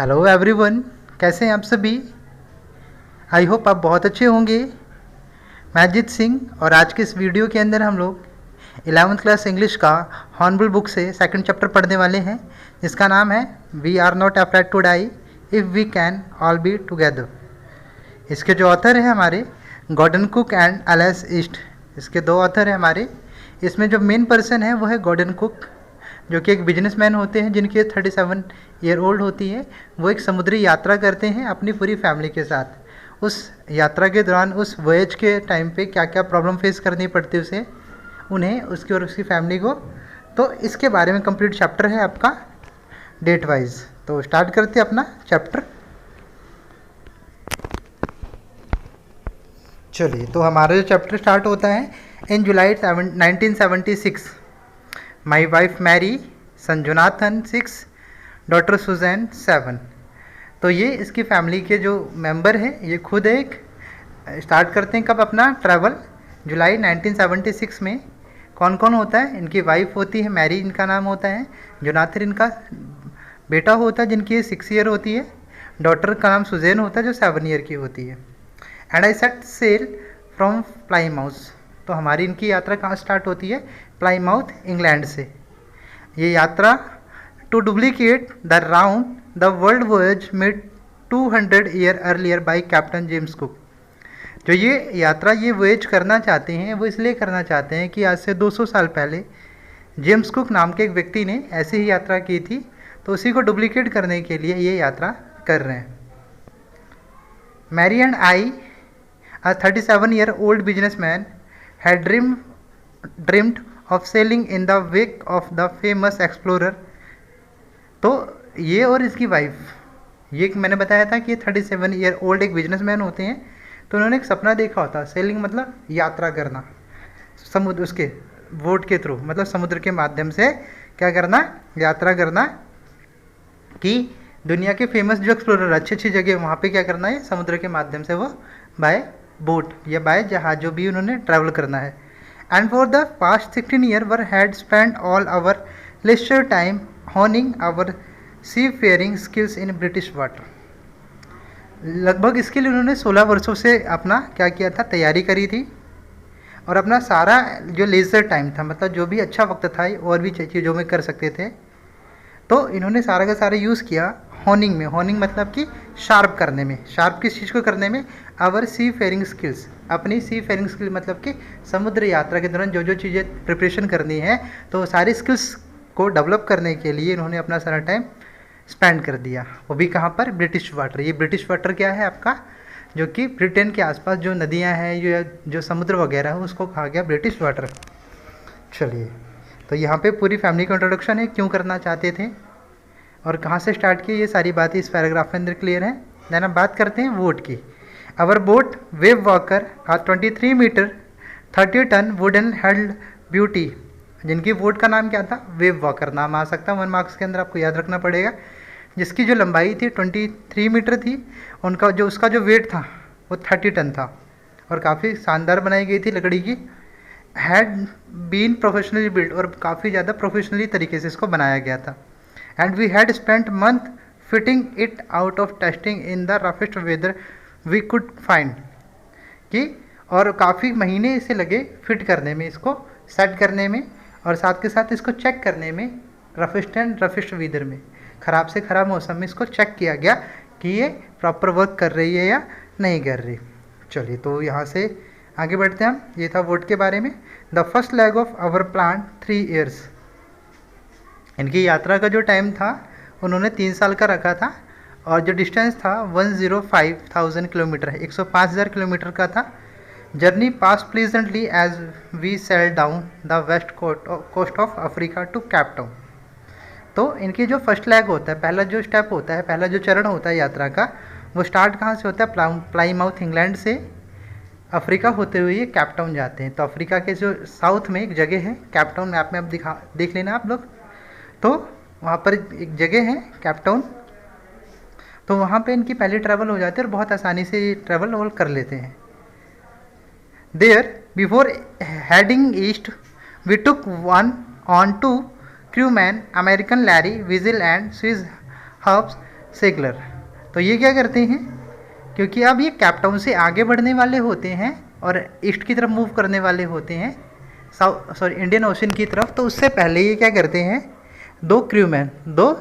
Hello everyone, कैसे हैं आप सभी। आई होप आप बहुत अच्छे होंगे। मैं अजीत सिंह और आज के इस वीडियो के अंदर हम लोग 11th क्लास इंग्लिश का हॉर्नबिल बुक से सेकंड चैप्टर पढ़ने वाले हैं, जिसका नाम है we are not afraid to die if we can all be together. इसके जो ऑथर हैं हमारे Gordon Cook and Alice East. इसके दो ऑथर हैं हमारे। इसमें जो मेन पर्सन है वो है गॉर्डन कुक, जो कि एक बिजनेसमैन होते हैं जिनकी 37 ईयर ओल्ड होती है। वो एक समुद्री यात्रा करते हैं अपनी पूरी फैमिली के साथ। उस यात्रा के दौरान उस वॉयज के टाइम पे क्या क्या प्रॉब्लम फेस करनी पड़ती है उसे, उन्हें, उसकी और उसकी फैमिली को। तो इसके बारे में कंप्लीट चैप्टर है आपका डेट वाइज। तो स्टार्ट करते हैं अपना चैप्टर। चलिए, तो हमारा जो चैप्टर स्टार्ट होता है in July 1976। My wife Mary, son Jonathan 6, daughter Suzanne 7। तो ये इसकी फैमिली के जो मेंबर हैं, ये खुद एक स्टार्ट करते हैं कब अपना ट्रैवल, जुलाई 1976 में। कौन कौन होता है, इनकी वाइफ होती है मैरी, इनका नाम होता है। जोनाथन इनका बेटा होता है जिनकी 6 ईयर होती है। डॉटर का नाम सुजैन होता है जो 7 ईयर की होती है। And I set sail from Plymouth. तो हमारी इनकी यात्रा कहाँ स्टार्ट होती है, प्लाईमाउथ इंग्लैंड से। ये यात्रा to duplicate the round the world voyage made 200 year earlier by Captain James Cook. जो ये यात्रा, ये वॉयज करना चाहते हैं, वो इसलिए करना चाहते हैं कि आज से 200 साल पहले जेम्स कुक नाम के एक व्यक्ति ने ऐसी ही यात्रा की थी। तो उसी को डुप्लीकेट करने के लिए ये यात्रा कर रहे हैं। Mary and I, a 37-year-old businessman, had dreamed of sailing in the wake of the famous explorer। तो ये और इसकी वाइफ, ये मैंने बताया था कि 37 ईयर ओल्ड एक बिजनेसमैन होते हैं। तो उन्होंने एक सपना देखा होता, सेलिंग मतलब यात्रा करना, समुद्र, उसके बोट के थ्रू, मतलब समुद्र के माध्यम से क्या करना, यात्रा करना, कि दुनिया के फेमस जो एक्सप्लोरर, अच्छी अच्छी जगह, वहाँ पे क्या करना है, समुद्र के माध्यम से वो बाय बोट या बाय जहाज जो भी उन्होंने ट्रैवल करना है। And for the past 16 year were had spend all our leisure time honing our seafaring skills in British water. लगभग इसके लिए उन्होंने 16 वर्षों से अपना क्या किया था, तैयारी करी थी। और अपना सारा जो लेजर टाइम था, मतलब जो भी अच्छा वक्त था और भी चीज़ों में कर सकते थे, तो इन्होंने सारा का सारा यूज़ किया होनिंग में। होनिंग मतलब कि शार्प करने में। शार्प किस चीज़ को करने में, आवर सी फेयरिंग स्किल्स, अपनी सी फेयरिंग स्किल मतलब कि समुद्र यात्रा के दौरान जो जो चीज़ें प्रिपरेशन करनी है, तो सारी स्किल्स को डेवलप करने के लिए इन्होंने अपना सारा टाइम स्पेंड कर दिया। वो भी कहाँ पर, ब्रिटिश वाटर। ये ब्रिटिश वाटर क्या है आपका, जो कि ब्रिटेन के आसपास जो नदियाँ हैं, जो समुद्र वगैरह है, उसको कहा गया ब्रिटिश वाटर। चलिए, तो यहाँ पे पूरी फैमिली का इंट्रोडक्शन है, क्यों करना चाहते थे और कहाँ से स्टार्ट किए, ये सारी बातें इस पैराग्राफ के अंदर क्लियर है। देन अब बात करते हैं बोट की। Our boat Wave Walker 23 metre 30 ton wooden hulled beauty. जिनकी बोट का नाम क्या था, वेव वॉकर नाम आ सकता है, 1 मार्क्स के अंदर आपको याद रखना पड़ेगा। जिसकी जो लंबाई थी 23 मीटर थी, उनका जो उसका जो वेट था वो 30 टन था, और काफ़ी शानदार बनाई गई थी लकड़ी की। हैड बीन प्रोफेशनली बिल्ड, और काफ़ी ज़्यादा प्रोफेशनली तरीके से इसको बनाया गया था। And we had spent month fitting it out of testing in the roughest weather we could find. कि और काफ़ी महीने इसे लगे फिट करने में, इसको सेट करने में, और साथ के साथ इसको चेक करने में, रफेस्ट वेदर में, ख़राब से ख़राब मौसम में इसको चेक किया गया कि ये प्रॉपर वर्क कर रही है या नहीं कर रही। चलिए, तो यहाँ से आगे बढ़ते हैं हम। ये था वोट के बारे में। The first leg of our plan 3 years. इनकी यात्रा का जो टाइम था उन्होंने 3 साल का रखा था, और जो डिस्टेंस था 105,000 किलोमीटर है, 105,000 किलोमीटर का था। Journey pass pleasantly as we sail down the west coast of Africa to Cape Town. तो इनकी जो फर्स्ट लेग होता है, पहला जो स्टेप होता है, पहला जो चरण होता है यात्रा का, वो स्टार्ट कहाँ से होता है, प्लाईमाउथ इंग्लैंड से अफ्रीका होते हुए ये कैप टाउन जाते हैं। तो अफ्रीका के जो साउथ में एक जगह है कैप टाउन, मैप में आप देख लेना आप लोग। तो वहाँ पर एक जगह है कैप टाउन, तो वहाँ पे इनकी पहले ट्रैवल हो जाती है और बहुत आसानी से ये ट्रैवल कर लेते हैं। There before heading east we took on 2 crewmen, American Larry, Weasel and Swiss Hubs Seigler. तो ये क्या करते हैं, क्योंकि अब ये कैप टाउन से आगे बढ़ने वाले होते हैं और ईस्ट की तरफ मूव करने वाले होते हैं, इंडियन ओशन की तरफ, तो उससे पहले ये क्या करते हैं, 2 क्रूमैन, 2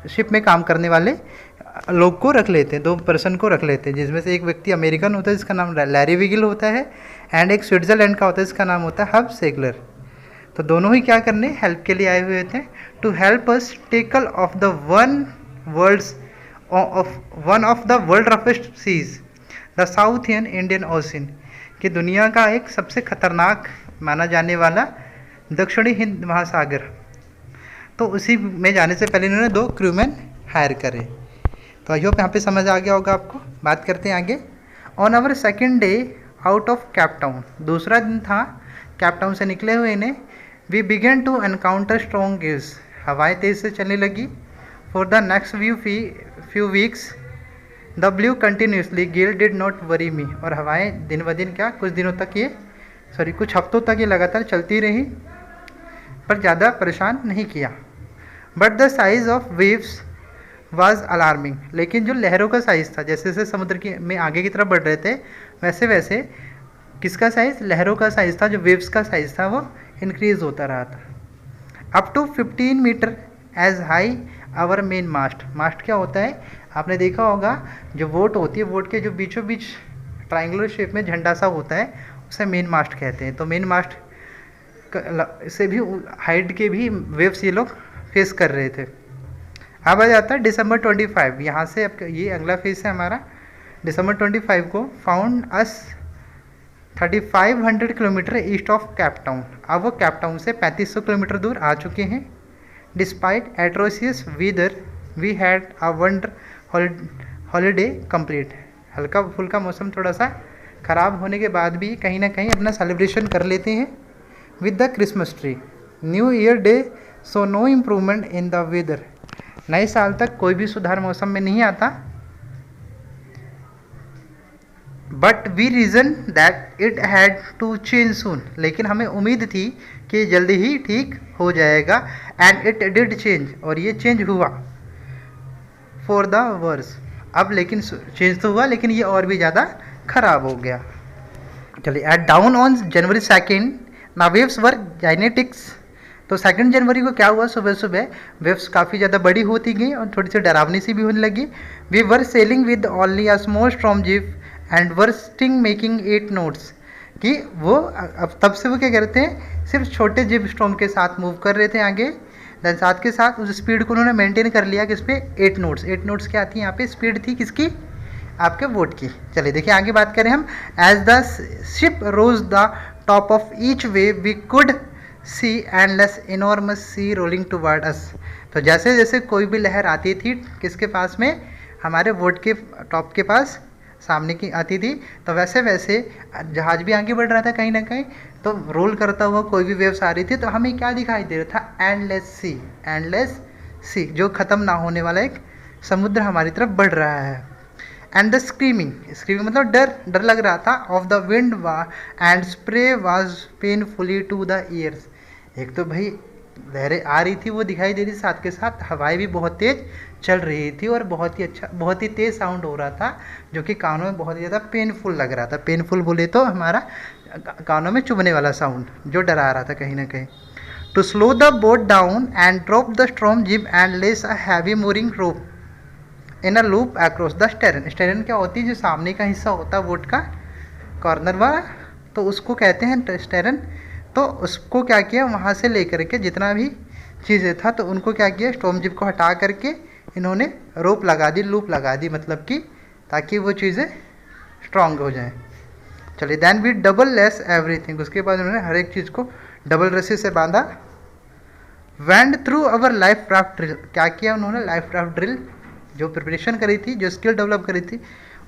शिप में काम करने वाले लोग को रख लेते हैं, 2 पर्सन को रख लेते हैं, जिसमें से एक व्यक्ति अमेरिकन होता है जिसका नाम लैरी विगिल होता है, एंड एक स्विट्ज़रलैंड का होता है जिसका नाम होता है हब सेगलर। तो दोनों ही क्या करने, हेल्प के लिए आए हुए थे, to help us tackle of the one of the world roughest seas, the South Indian Ocean, कि दुनिया का एक सबसे खतरनाक माना जाने वाला दक्षिणी हिंद महासागर। तो उसी में जाने से पहले इन्होंने 2 क्रूमैन हायर करे। तो आई होप यहाँ पे समझ आ गया होगा आपको। बात करते हैं आगे। On our second day out of Cape Town, दूसरा दिन था कैप टाउन से निकले हुए इन्हें, we began to encounter strong gales, हवाएं तेज से चलने लगी। For the next few weeks the blew continuously, gale did not worry me, और हवाएं दिन ब दिन क्या कुछ हफ्तों तक ये लगातार चलती रही, पर ज़्यादा परेशान नहीं किया। But the size of waves was alarming, लेकिन जो लहरों का साइज़ था, जैसे जैसे समुद्र की में आगे की तरफ बढ़ रहे थे, वैसे वैसे किसका साइज़, लहरों का साइज़ था, जो वेव्स का साइज़ था वो इंक्रीज होता रहा था। Up to 15 metre as high our main mast. Mast क्या होता है, आपने देखा होगा, जो वोट होती है, वोट के जो बीचों बीच ट्राइंगुलर शेप में झंडा सा होता है, उसे मेन मास्ट कहते हैं। तो मेन मास्ट से भी हाइट के भी वेव्स ये लोग फेस कर रहे थे। अब आ जाता है December 25, यहाँ से अब ये अगला फेज है हमारा। December 25 को found us 3500 kilometre east of Cape town. अब वो कैप टाउन से 3500 किलोमीटर दूर आ चुके हैं। Despite atrocious weather we had a wonder holiday complete. हल्का फुल्का मौसम थोड़ा सा ख़राब होने के बाद भी कहीं ना कहीं अपना सेलिब्रेशन कर लेते हैं with the Christmas tree. New year day so no improvement in the weather. नए साल तक कोई भी सुधार मौसम में नहीं आता, but we reason that it had to change soon, लेकिन हमें उम्मीद थी कि जल्दी ही ठीक हो जाएगा। एंड इट डिड चेंज, और ये चेंज हुआ फॉर द वर्स। अब लेकिन चेंज तो हुआ, लेकिन ये और भी ज़्यादा खराब हो गया। चलिए, एट डाउन ऑन January 2 ना वेव्स वर जाइनेटिक्स। तो 2 जनवरी को क्या हुआ, सुबह सुबह वेव्स काफ़ी ज़्यादा बड़ी होती गई और थोड़ी सी डरावनी सी भी होने लगी। We were sailing with only a small storm jib and were still making 8 knots, कि वो अब तब से वो क्या करते हैं, सिर्फ छोटे जिप स्टॉर्म के साथ मूव कर रहे थे आगे। देन साथ के साथ उस स्पीड को उन्होंने मेंटेन कर लिया किस पे, 8 knots। 8 knots क्या थी यहाँ पे स्पीड थी, किसकी, आपके बोट की। चलिए देखिए आगे बात करें हम। As the ship rose the top of each wave we could see endless enormous sea rolling toward us. तो जैसे जैसे कोई भी लहर आती थी किसके पास में, हमारे बोट के टॉप के पास सामने की आती थी, तो वैसे वैसे जहाज भी आगे बढ़ रहा था कहीं ना कहीं, तो रोल करता हुआ कोई भी वेव्स आ रही थी, तो हमें क्या दिखाई दे रहा था, एंडलेस सी, जो ख़त्म ना होने वाला एक समुद्र हमारी तरफ बढ़ रहा है। एंड द स्क्रीमिंग मतलब डर लग रहा था। Of the wind and spray was painfully to the ears. एक तो भाई लहरें आ रही थी वो दिखाई दे रही थी, साथ के साथ हवाएं भी बहुत तेज़ चल रही थी और बहुत ही तेज़ साउंड हो रहा था, जो कि कानों में बहुत ज़्यादा पेनफुल लग रहा था। पेनफुल बोले तो हमारा कानों में चुभने वाला साउंड, जो डरा रहा था कहीं ना कहीं। To slow the boat down and drop the strong jib and lace a heavy mooring rope in a loop across the stern. Stern क्या होती है, जो सामने का हिस्सा होता है बोट का कॉर्नर वाला, तो उसको कहते हैं स्टेरन। तो उसको क्या किया, वहाँ से लेकर के जितना भी चीज़ें था, तो उनको क्या किया, स्टॉर्म जिप को हटा करके इन्होंने रोप लगा दी, लूप लगा दी, मतलब कि ताकि वो चीज़ें स्ट्रांग हो जाएं। चलिए, then we double lashed everything. उसके बाद उन्होंने हर एक चीज़ को डबल रस्सी से बांधा। Went through our life raft drill. क्या किया उन्होंने, लाइफ राफ्ट ड्रिल जो प्रिपरेशन करी थी, जो स्किल डेवलप करी थी,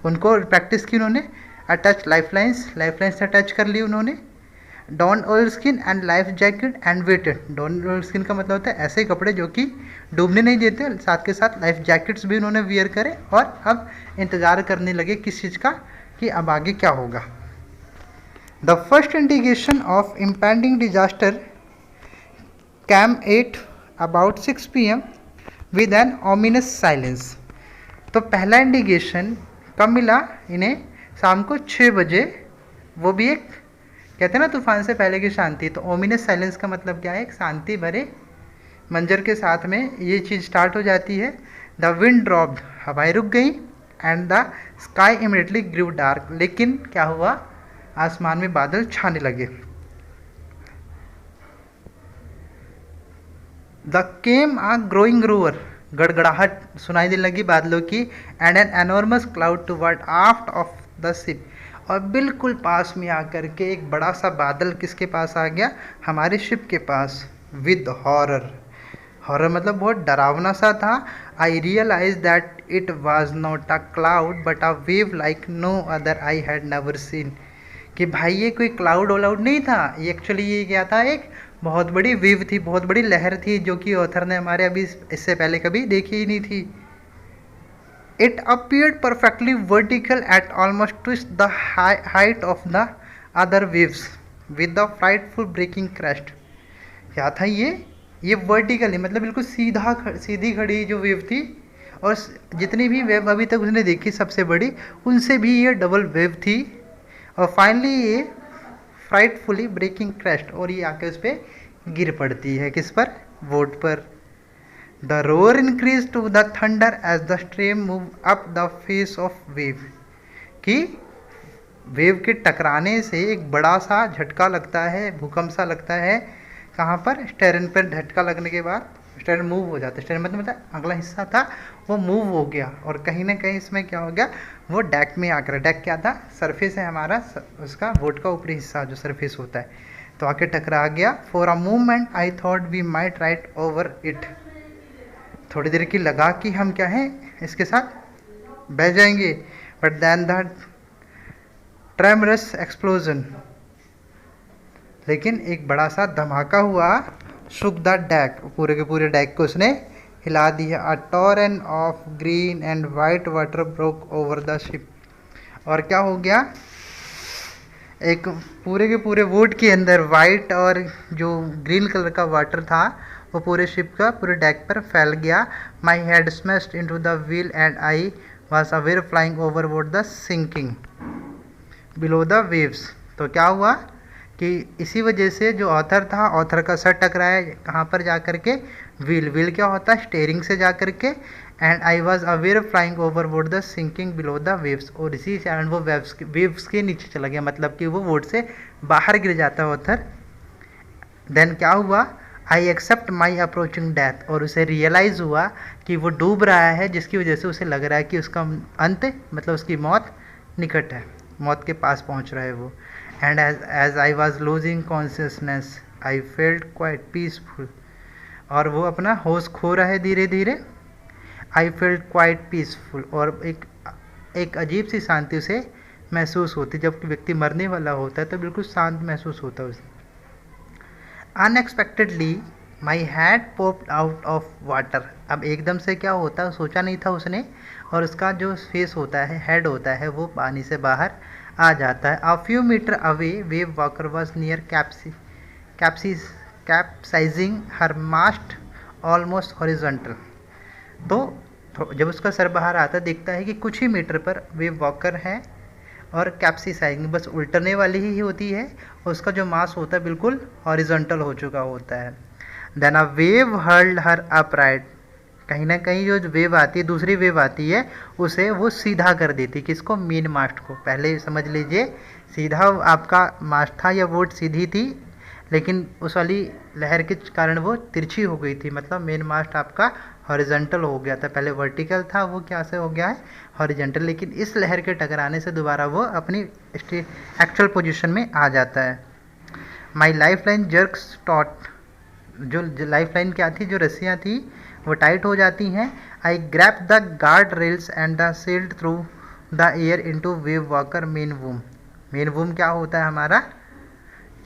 उनको प्रैक्टिस की उन्होंने। अटैच लाइफ लाइन्स से अटैच कर ली उन्होंने। Don oilskin and life jacket and waited. Don oilskin का मतलब होता है ऐसे कपड़े जो कि डूबने नहीं देते, साथ के साथ लाइफ जैकेट्स भी उन्होंने वियर करे, और अब इंतज़ार करने लगे किस चीज़ का, कि अब आगे क्या होगा। The first indication of impending disaster came at about 6 PM with an ominous silence. तो पहला इंडिकेशन कब मिला इन्हें? शाम को 6 बजे, वो भी एक कहते हैं ना तूफान से पहले की शांति। तो ओमिनस साइलेंस का मतलब क्या है? एक शांति भरे मंजर के साथ में ये चीज़ स्टार्ट हो जाती है। द विंड ड्रॉप्ड, हवाएं रुक गई, and the sky immediately grew dark, लेकिन क्या हुआ? आसमान में बादल छाने लगे। The came a growing roar, गड़गड़ाहट सुनाई देने लगी बादलों की, and an enormous cloud toward aft of the ship, और बिल्कुल पास में आकर के एक बड़ा सा बादल किसके पास आ गया? हमारे शिप के पास। विद हॉरर, हॉरर मतलब बहुत डरावना सा था। I realise that it was not a cloud but a wave like no other I had never seen, कि भाई ये कोई क्लाउड वलाउड नहीं था, ये एक्चुअली ये क्या था? एक बहुत बड़ी वेव थी, बहुत बड़ी लहर थी, जो कि ऑथर ने हमारे अभी इससे पहले कभी देखी ही नहीं थी। It appeared perfectly vertical at almost twice the height of the other waves with the frightful breaking crest. क्या था ये वर्टिकली मतलब बिल्कुल सीधी खड़ी जो वेव थी, और जितनी भी वेव अभी तक उसने देखी सबसे बड़ी, उनसे भी ये डबल वेव थी। और फाइनली ये फ्राइटफुली ब्रेकिंग क्रेस्ट, और ये आके उस पर गिर पड़ती है। किस पर? बोट पर। The roar increase to the thunder as the stream move up the face of wave, कि वेव के टकराने से एक बड़ा सा झटका लगता है, भूकंप सा लगता है। कहाँ पर? स्टेरन पर झटका लगने के बाद स्टेरन मूव हो जाता है। स्टेरन मतलब अगला हिस्सा था वो मूव हो गया, और कहीं ना कहीं इसमें क्या हो गया? वो डेक में आकर, डेक क्या था? सरफेस है हमारा, उसका बोट का ऊपरी हिस्सा जो सरफेस होता है, तो आके टकरा गया। For a moment I thought we might ride over it, थोड़ी देर की लगा कि हम क्या है इसके साथ बह जाएंगे। बट देन द ट्रेमरस एक्सप्लोजन, लेकिन एक बड़ा सा धमाका हुआ। शुक द डेक, पूरे के पूरे डेक को उसने हिला दिया। A torrent of green and white water broke over the ship, और क्या हो गया? एक पूरे के पूरे वोट के अंदर वाइट और जो ग्रीन कलर का वाटर था वो पूरे शिप का पूरे डेक पर फैल गया। My head smashed into the wheel and I was aware flying overboard the sinking below the waves. तो क्या हुआ कि इसी वजह से जो ऑथर था, ऑथर का सर टकराया कहाँ पर जा कर के? व्हील। व्हील क्या होता है? स्टेयरिंग से जा कर के। And I was aware flying overboard the sinking below the waves, और इसी कारण वो वेव्स के नीचे चला गया, मतलब कि वो बोर्ड से बाहर गिर जाता है ऑथर। देन क्या हुआ? I accept my approaching death, और उसे रियलाइज़ हुआ कि वो डूब रहा है, जिसकी वजह से उसे लग रहा है कि उसका अंत मतलब उसकी मौत निकट है, मौत के पास पहुंच रहा है वो। And as I was losing consciousness I felt quite peaceful, और वो अपना होश खो रहा है धीरे धीरे। आई फेल्ट क्वाइट पीसफुल, और एक अजीब सी शांति उसे महसूस होती। जब व्यक्ति मरने वाला होता है तो बिल्कुल शांत महसूस होता है उसे। Unexpectedly my head popped out of water, अब एकदम से क्या होता है सोचा नहीं था उसने, और उसका जो फेस होता है, हेड होता है, वो पानी से बाहर आ जाता है। A few metre away Wave Walker was near capsizing her mast almost horizontal. तो जब उसका सर बाहर आता देखता है कि कुछ ही मीटर पर वेव वॉकर है और कैप्सिसाइजिंग बस उल्टने वाली ही होती है, उसका जो मास होता है बिल्कुल हॉरिजॉन्टल हो चुका होता है। Then a wave hurled her upright, कहीं ना कहीं जो वेव आती है, दूसरी वेव आती है, उसे वो सीधा कर देती। किसको? मेन मास्ट को। पहले समझ लीजिए सीधा आपका मास्ट था या वोट सीधी थी, लेकिन उस वाली लहर के कारण वो तिरछी हो गई थी, मतलब मेन मास्ट आपका हॉरिजॉन्टल हो गया था। पहले वर्टिकल था, वो क्या से हो गया है? हॉरिजॉन्टल। लेकिन इस लहर के टकराने से दोबारा वो अपनी एक्चुअल पोजीशन में आ जाता है। My life line jerks taught, जो लाइफ लाइन क्या थी, जो रस्सियाँ थी वो टाइट हो जाती हैं। I grab the guard rails and the sailed through the air into Wave Walker main boom. Main boom क्या होता है हमारा?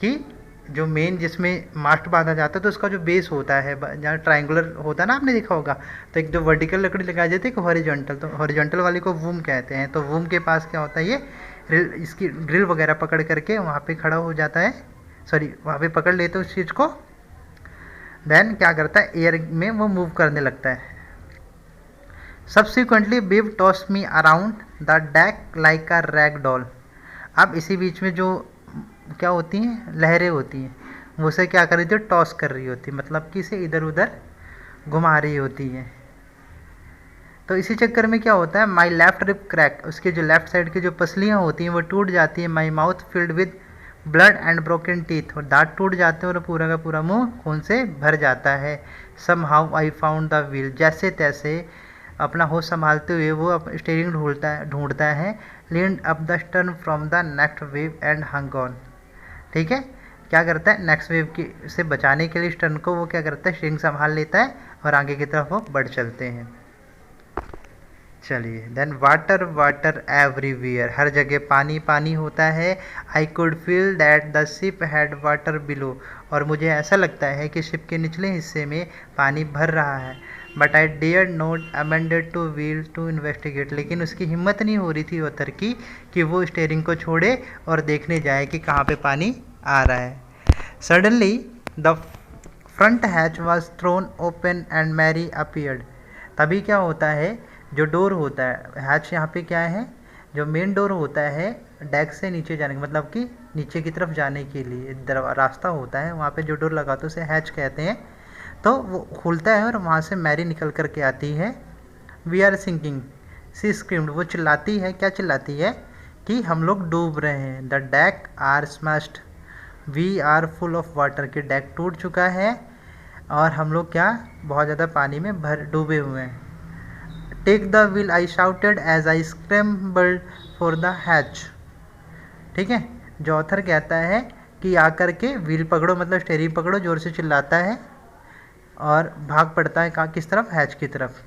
कि जो मेन जिसमें मास्ट बांधा जाता है तो उसका जो बेस होता है, जहाँ ट्रायंगुलर होता है ना, आपने देखा होगा, तो एक जो वर्टिकल लकड़ी लगाई जाती है, एक हॉरिजॉन्टल, तो हॉरिजॉन्टल वाली को वूम कहते हैं। तो वूम के पास क्या होता है? ये इसकी ड्रिल वगैरह पकड़ करके वहाँ पे खड़ा हो जाता है, सॉरी वहाँ पे पकड़ लेते उस चीज़ को। देन क्या करता है? एयर में वो मूव करने लगता है। Subsequently wave toss me around the deck like a rag doll. अब इसी बीच में जो क्या होती हैं, लहरें होती हैं, वो उसे क्या कर रही थी, टॉस कर रही होती, मतलब कि इसे इधर उधर घुमा रही होती है। तो इसी चक्कर में क्या होता है, माई लेफ्ट रिप क्रैक, उसके जो लेफ्ट साइड की जो पसलियाँ होती हैं वो टूट जाती हैं। My mouth filled with blood and broken teeth, और दांत टूट जाते हैं और पूरा का पूरा मुंह खून से भर जाता है। Somehow I found the wheel, जैसे तैसे अपना होश संभालते हुए वो स्टीयरिंग ढूंढता है। Leaned up the stern from the next wave and hung on. ठीक है, क्या करता है, नेक्स्ट वेव की से बचाने के लिए स्टर्न को वो क्या करता है, स्टीयरिंग संभाल लेता है और आगे की तरफ वो बढ़ चलते हैं। चलिए, देन वाटर वाटर एवरीवेयर, हर जगह पानी पानी होता है। I could feel that the ship had water below, और मुझे ऐसा लगता है कि शिप के निचले हिस्से में पानी भर रहा है। But I dare not amended to wheel to investigate, लेकिन उसकी हिम्मत नहीं हो रही थी ऑथर की कि वो स्टीयरिंग को छोड़े और देखने जाए कि कहाँ पे पानी आ रहा है। Suddenly the front hatch was thrown open and Mary appeared. तभी क्या होता है, जो डोर होता है, हैच यहाँ पे क्या है, जो मेन डोर होता है डेक से नीचे जाने का, मतलब कि नीचे की तरफ जाने के लिए रास्ता होता है, वहाँ पे जो डोर लगा तो उसे हैच कहते हैं। तो वो खुलता है और वहाँ से मैरी निकल कर के आती है। We are sinking, she screamed, वो चिल्लाती है, क्या चिल्लाती है, कि हम लोग डूब रहे हैं। The deck are smashed, we are full of water, कि डेक टूट चुका है और हम लोग क्या, बहुत ज़्यादा पानी में भर डूबे हुए हैं। Take the wheel I shouted as I scrambled for the hatch. ठीक है, जो ऑथर कहता है कि आकर के व्हील पकड़ो, मतलब स्टीयरिंग पकड़ो, जोर से चिल्लाता है और भाग पड़ता है कहाँ, किस तरफ, हैच की तरफ।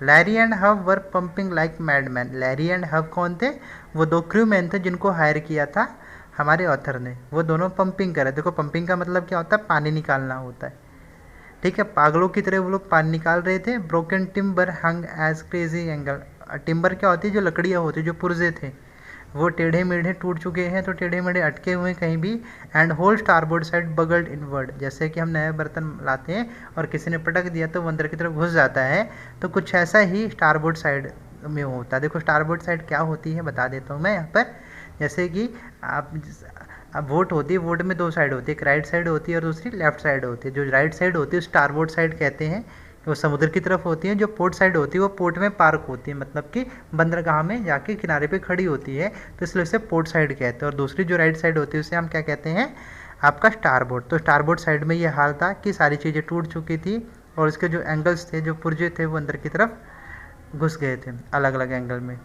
Larry and Hub were pumping like madman. Larry and Hub कौन थे, वो दो क्रू मैन थे जिनको हायर किया था हमारे ऑथर ने। वो दोनों पंपिंग करे, देखो पंपिंग का मतलब क्या होता है, पानी निकालना होता है। ठीक है, पागलों की तरह वो लोग पानी निकाल रहे थे। ब्रोकन टिम्बर हंग एज क्रेजी एंगल, टिम्बर क्या होती है, जो लकड़ियाँ होती है, जो पुर्जे थे वो टेढ़े मेढ़े टूट चुके हैं, तो टेढ़े मेढ़े अटके हुए हैं कहीं भी। And whole starboard side bulged inward, जैसे कि हम नए बर्तन लाते हैं और किसी ने पटक दिया तो वो अंदर की तरफ घुस जाता है, तो कुछ ऐसा ही स्टारबोर्ड साइड में होता है। देखो स्टारबोर्ड साइड क्या होती है बता देता हूँ मैं यहाँ पर। जैसे कि अब वोट होती है, वोट में दो साइड होती है, एक राइट साइड होती है और दूसरी लेफ्ट साइड होती है। जो राइट साइड होती है स्टारबोर्ड साइड कहते हैं, वो समुद्र की तरफ होती है। जो पोर्ट साइड होती है वो पोर्ट में पार्क होती है, मतलब कि बंदरगाह में जाके किनारे पे खड़ी होती है, तो इसलिए उसे पोर्ट साइड कहते हैं। और दूसरी जो राइट साइड होती है उसे हम क्या कहते हैं, आपका स्टारबोर्ड। तो स्टारबोर्ड साइड में ये हाल था कि सारी चीज़ें टूट चुकी थी और उसके जो एंगल्स थे, जो पुर्जे थे, वो अंदर की तरफ घुस गए थे, अलग अलग एंगल में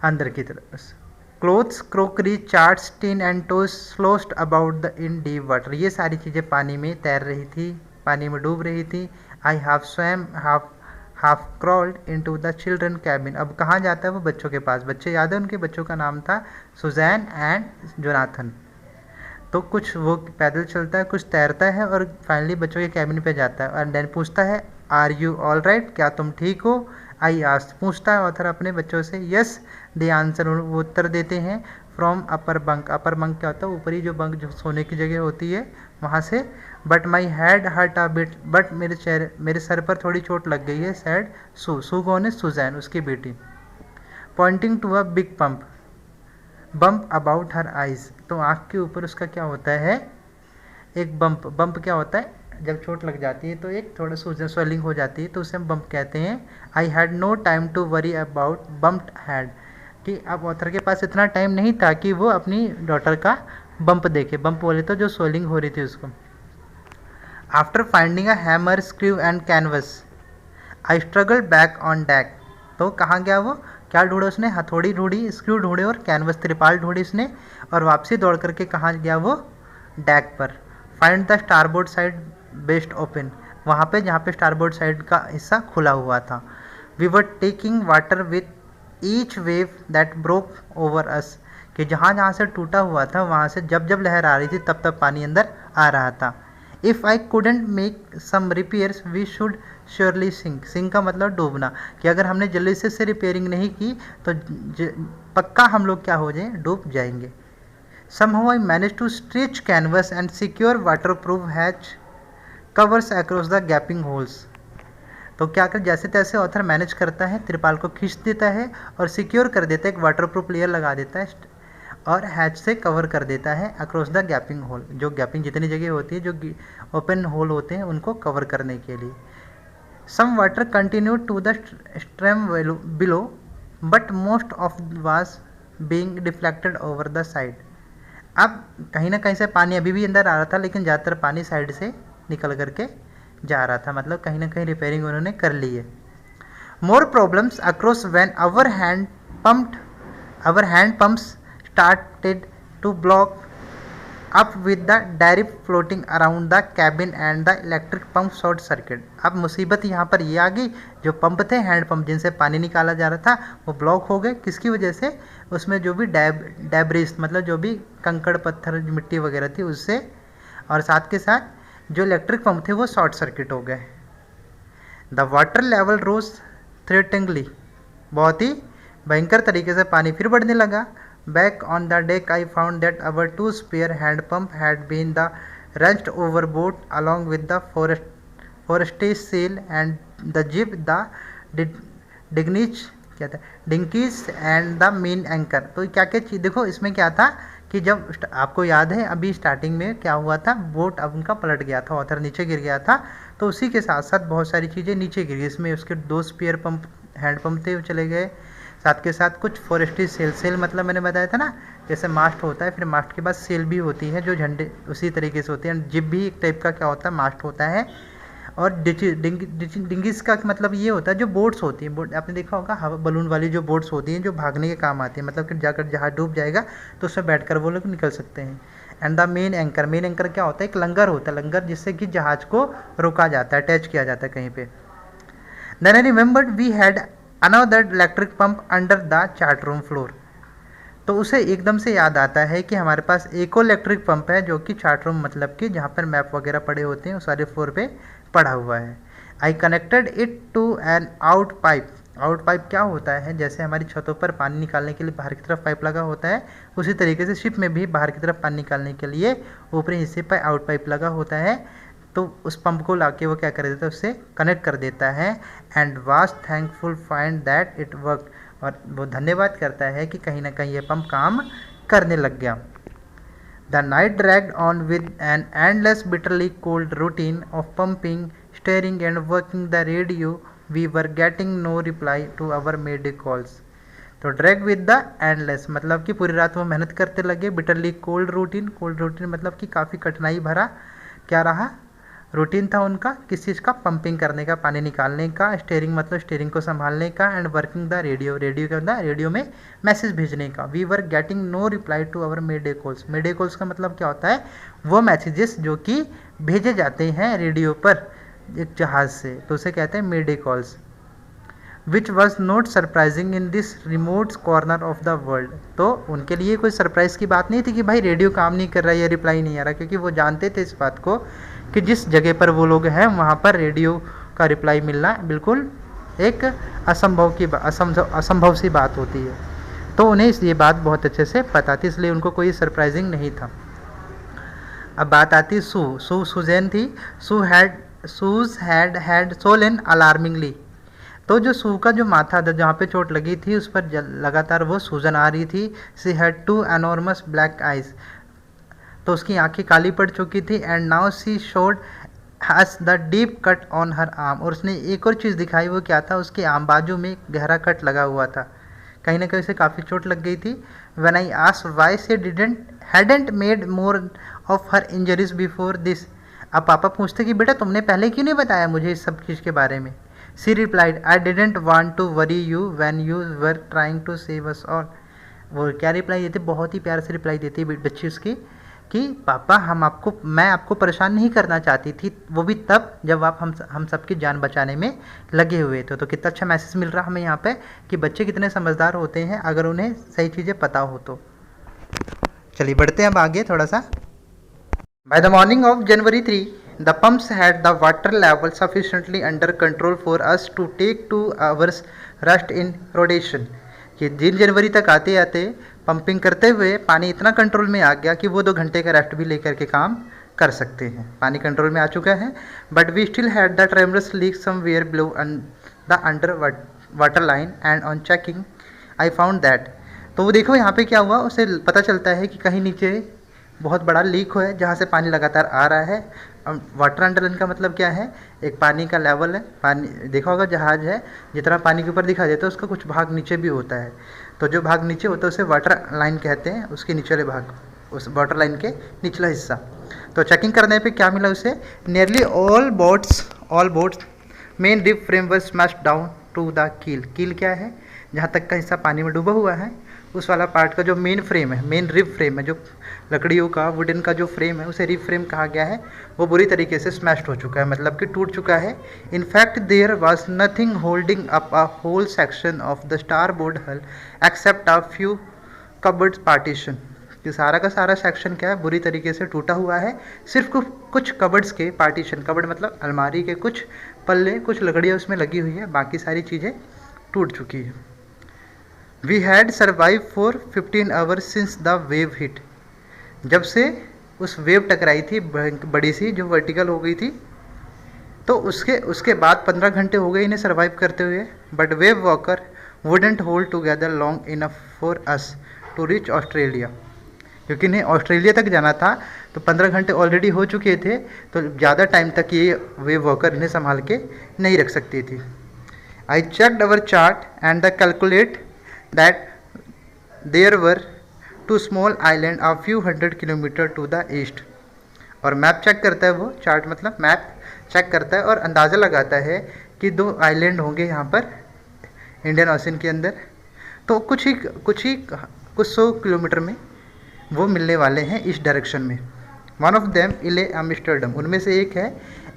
अंदर की तरफ। Clothes, crockery, charts, tin and toys sloshed about the in deep water, ये सारी चीज़ें पानी में तैर रही थी, पानी में डूब रही थी। I half swam half crawled into the children cabin, अब कहाँ जाता है वो, बच्चों के पास। बच्चे याद है, उनके बच्चों का नाम था सुजैन एंड जोनाथन। तो कुछ वो पैदल चलता है, कुछ तैरता है और फाइनली बच्चों के कैबिन पे जाता है। और देन पूछता है, आर यू ऑल राइट, क्या तुम ठीक हो। आई आस्ट, पूछता है ऑथर अपने बच्चों से। यस दे आंसर, वो उत्तर देते हैं। From upper bunk, upper bunk क्या होता है, ऊपरी जो बंक, जो सोने की जगह होती है, वहाँ से। But my head hurt a bit, but मेरे सर पर थोड़ी चोट लग गई है। सैड सू कौन है, सुजैन, उसकी बेटी। Pointing to a big bump about her eyes, तो आँख के ऊपर उसका क्या होता है, एक बम्प क्या होता है, जब चोट लग जाती है तो एक थोड़ा सूजन स्वेलिंग हो जाती है, तो उसे हम बम्प कहते हैं। I had no time to worry about bumped head, कि अब ऑथर के पास इतना टाइम नहीं था कि वो अपनी डॉटर का बम्प देखे। बम्प बोले तो जो स्वेलिंग हो रही थी उसको। After finding a hammer, screw and canvas, I struggle back on deck, तो कहाँ गया वो, क्या ढूंढा उसने, हथौड़ी ढूंढी, स्क्रू ढूंढे और कैनवस त्रिपाल ढूंढी उसने, और वापसी दौड़ करके कहाँ गया वो, डेक पर। Find the starboard side best open, वहाँ पे जहाँ पे स्टारबोर्ड साइड का हिस्सा खुला हुआ था। We were taking water with each wave that broke over us, कि जहाँ जहाँ से टूटा हुआ था वहाँ से जब जब लहर आ रही थी तब तब पानी अंदर आ रहा था। If I couldn't make some repairs we should surely sink का मतलब डूबना, कि अगर हमने जल्दी से रिपेयरिंग नहीं की तो पक्का हम लोग क्या हो जाए, डूब जाएंगे। Somehow I managed to stretch canvas and secure waterproof hatch covers across the gaping holes. तो क्या कर, जैसे तैसे ऑथर मैनेज करता है, त्रिपाल को खींच देता है और सिक्योर कर देता है, एक वाटरप्रूफ लेयर लगा देता है और हैच से कवर कर देता है अक्रॉस द गैपिंग होल। जो गैपिंग जितनी जगह होती है, जो ओपन होल होते हैं, उनको कवर करने के लिए। Some water continue to the stream below but most of was being deflected over the side. अब कहीं ना कहीं से पानी अभी भी अंदर आ रहा था, लेकिन ज़्यादातर पानी साइड से निकल करके जा रहा था, मतलब कहीं ना कहीं रिपेयरिंग उन्होंने कर ली है। More problems across when our hand pumps started to block up with the debris floating around the cabin and the electric pump short circuit। अब मुसीबत यहाँ पर ये आ गई, जो पंप थे, हैंड पंप जिनसे पानी निकाला जा रहा था, वो ब्लॉक हो गए। किसकी वजह से? उसमें जो भी डेब्रिस मतलब जो भी कंकड़ पत्थर मिट्टी वगैरह थी उससे, और साथ के साथ जो इलेक्ट्रिक पंप थे वो शॉर्ट सर्किट हो गए। The water level rose threateningly, बहुत ही भयंकर तरीके से पानी फिर बढ़ने लगा। Back on the deck, I found that our two spare hand pump had been the wrenched overboard along with the forestry sail and the jib, the dinghies and the main anchor. तो क्या क्या चीज़ देखो, इसमें क्या था कि जब आपको याद है अभी स्टार्टिंग में क्या हुआ था, बोट अब उनका पलट गया था, ऑथर नीचे गिर गया था, तो उसी के साथ साथ बहुत सारी चीज़ें नीचे गिर गई। इसमें उसके 2 स्पेयर पंप हैंड पंप थे वो चले गए, साथ के साथ कुछ फॉरेस्ट्री सेल मतलब मैंने बताया था ना, जैसे मास्ट होता है, फिर मास्ट के बाद सेल भी होती है जो झंडे उसी तरीके से होते हैं। जिप भी एक टाइप का क्या होता है, मास्ट होता है। और डिंगीज का मतलब ये होता है जो बोट्स होती हैं, बोट आपने देखा होगा, हवा बलून वाली जो बोट्स होती हैं जो भागने के काम आती है, मतलब कि जाकर जहाज डूब जाएगा तो उसमें बैठकर वो लोग निकल सकते हैं। एंड द मेन एंकर क्या होता है, एक लंगर होता है, लंगर जिससे कि जहाज को रोका जाता है, अटैच किया जाता है कहीं पे। Then I remembered we had another electric pump under the chart room floor. तो उसे एकदम से याद आता है कि हमारे पास एक और इलेक्ट्रिक पंप है जो कि चार्ट रूम मतलब कि जहाँ पर मैप वगैरह पड़े होते हैं उस सारे फ्लोर पे पड़ा हुआ है। I connected it to an out pipe. Out pipe क्या होता है, जैसे हमारी छतों पर पानी निकालने के लिए बाहर की तरफ पाइप लगा होता है, उसी तरीके से शिप में भी बाहर की तरफ पानी निकालने के लिए ऊपरी हिस्से पर आउट पाइप लगा होता है। तो उस पंप को लाके वो क्या कर देता है, उससे कनेक्ट कर देता है। And was thankful find that it work, और वो धन्यवाद करता है कि कहीं ना कहीं ये पंप काम करने लग गया। The night dragged on with an endless bitterly cold routine of pumping, steering and working the radio. We were getting no reply to our mayday calls. तो ड्रैग विद द एंडलेस मतलब कि पूरी रात वो मेहनत करते लगे। बिटरली कोल्ड रूटीन मतलब कि काफ़ी कठिनाई भरा क्या रहा, रूटीन था उनका, किस चीज़ का, पंपिंग करने का, पानी निकालने का। स्टेयरिंग मतलब स्टेयरिंग को संभालने का। एंड वर्किंग द रेडियो क्या होता है, रेडियो में मैसेज भेजने का। We were getting no reply to our mayday calls. Mayday calls का मतलब क्या होता है, वो मैसेजेस जो कि भेजे जाते हैं रेडियो पर एक जहाज़ से, तो उसे कहते हैं mayday calls. Which was not surprising in this remote corner of the world. तो उनके लिए कोई सरप्राइज़ की बात नहीं थी कि भाई रेडियो काम नहीं कर रहा है या रिप्लाई नहीं आ रहा, क्योंकि वो जानते थे इस बात को कि जिस जगह पर वो लोग हैं वहाँ पर रेडियो का रिप्लाई मिलना बिल्कुल एक असंभव सी बात होती है। तो उन्हें ये बात बहुत अच्छे से पता थी, इसलिए उनको कोई सरप्राइजिंग नहीं था। अब बात आती सुजैन थी। सूज हैड सोलन अलार्मिंगली। तो जो सू का जो माथा था जहाँ पे चोट लगी थी उस पर लगातार वो सूजन आ रही थी। She had 2 enormous black eyes. तो उसकी आंखें काली पड़ चुकी थी। And now she showed has the deep cut on her arm. और उसने एक और चीज़ दिखाई, वो क्या था, उसके आम बाजू में गहरा कट लगा हुआ था, कहीं ना कहीं उसे काफ़ी चोट लग गई थी। When I asked why she hadn't made more of her injuries before this. अब पापा पूछते कि बेटा तुमने पहले क्यों नहीं बताया मुझे इस सब चीज़ के बारे में। She replied I didn't want to worry you when you were trying to save us all. वो क्या रिप्लाई देती, बहुत ही प्यार से रिप्लाई देती है बच्ची उसकी कि पापा मैं आपको परेशान नहीं करना चाहती थी, वो भी तब जब आप हम सबकी जान बचाने में लगे हुए थे। तो कितना अच्छा मैसेज मिल रहा हमें यहाँ पे कि बच्चे कितने समझदार होते हैं अगर उन्हें सही चीज़ें पता हो तो। चलिए बढ़ते हैं अब आगे थोड़ा सा। By the morning of January 3 the pumps had the water level sufficiently under control for us to take 2 hours rest in rotation. कि 3 जनवरी तक आते आते पंपिंग करते हुए पानी इतना कंट्रोल में आ गया कि वो 2 घंटे का रेस्ट भी लेकर के काम कर सकते हैं, पानी कंट्रोल में आ चुका है। But we still had the tremendous leak somewhere below the under water line and on checking I found that. तो वो देखो यहाँ पे क्या हुआ, उसे पता चलता है कि कहीं नीचे बहुत बड़ा लीक हो है जहाँ से पानी लगातार आ रहा है। वाटर अंडरलाइन का मतलब क्या है, एक पानी का लेवल है। पानी देखा होगा जहाज है, जितना पानी के ऊपर दिखाई देता है उसका कुछ भाग नीचे भी होता है, तो जो भाग नीचे होता है उसे वाटर लाइन कहते हैं, उसके निचले भाग, उस वाटर लाइन के निचला हिस्सा। तो चेकिंग करने पे क्या मिला उसे, nearly all boats main rib frame were smashed down to the keel. Keel क्या है, जहाँ तक का हिस्सा पानी में डूबा हुआ है उस वाला पार्ट का जो मेन फ्रेम है, मेन रिब फ्रेम है, जो लकड़ियों का वुडन का जो फ्रेम है उसे रिब फ्रेम कहा गया है, वो बुरी तरीके से स्मैश्ड हो चुका है, मतलब कि टूट चुका है। In fact there was nothing holding up a whole section of the starboard hull except a few cupboard partition. कि सारा का सारा सेक्शन क्या है, बुरी तरीके से टूटा हुआ है, सिर्फ कुछ कबर्ड्स के पार्टीशन, कबर्ड मतलब अलमारी के कुछ पल्ले, कुछ लकड़ियाँ उसमें लगी हुई है, बाकी सारी चीज़ें टूट चुकी है। We had survive for 15 hours since the wave hit. जब से उस वेव टकराई थी बड़ी सी, जो वर्टिकल हो गई थी, तो उसके बाद 15 घंटे हो गए इन्हें सर्वाइव करते हुए। But Wave Walker wouldn't hold together long enough for us to reach Australia. क्योंकि इन्हें ऑस्ट्रेलिया तक जाना था, तो 15 घंटे ऑलरेडी हो चुके थे, तो ज़्यादा टाइम तक ये वेव वॉकर इन्हें संभाल के नहीं रख सकती थी। I checked our chart and the calculate that there were two small island a few 100 kilometre to the east. और मैप चेक करता है, वो चार्ट मतलब मैप चेक करता है और अंदाज़ा लगाता है कि 2 आइलैंड होंगे यहाँ पर इंडियन ओशन के अंदर, तो कुछ 100 किलोमीटर में वो मिलने वाले हैं इस डायरेक्शन में। One of them Ile Amsterdam, उनमें से एक है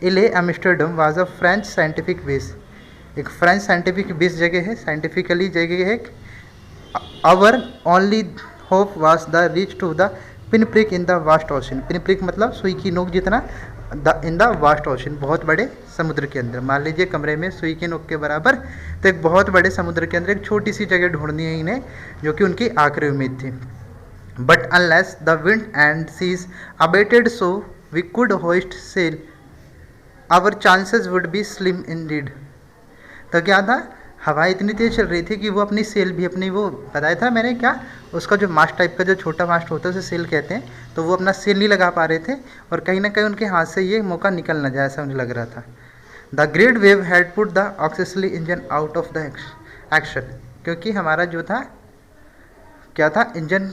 Ile Amsterdam was a French scientific base. एक फ्रेंच साइंटिफिक बेस जगह है, साइंटिफिकली जगह है। Our only hope was the reach to the pinprick in the vast ocean. Pinprick मतलब सुई की नोक जितना, इन द वास्ट ओशन, बहुत बड़े समुद्र के अंदर। मान लीजिए कमरे में सुई की नोक के बराबर, तो एक बहुत बड़े समुद्र के अंदर एक छोटी सी जगह ढूंढनी है इन्हें, जो कि उनकी आखिरी उम्मीद थी। But unless the wind and seas abated so we could hoist sail, our chances would be slim indeed. तो क्या था, हवा इतनी तेज़ चल रही थी कि वो अपनी सेल भी, अपनी वो बताया था मैंने क्या, उसका जो मास्ट टाइप का जो छोटा मास्ट होता है उसे सेल कहते हैं, तो वो अपना सेल नहीं लगा पा रहे थे और कहीं ना कहीं उनके हाथ से ये मौका निकल न जाए, ऐसा उन्हें लग रहा था। The great wave had put the auxiliary engine out of the action. क्योंकि हमारा जो था क्या था, इंजन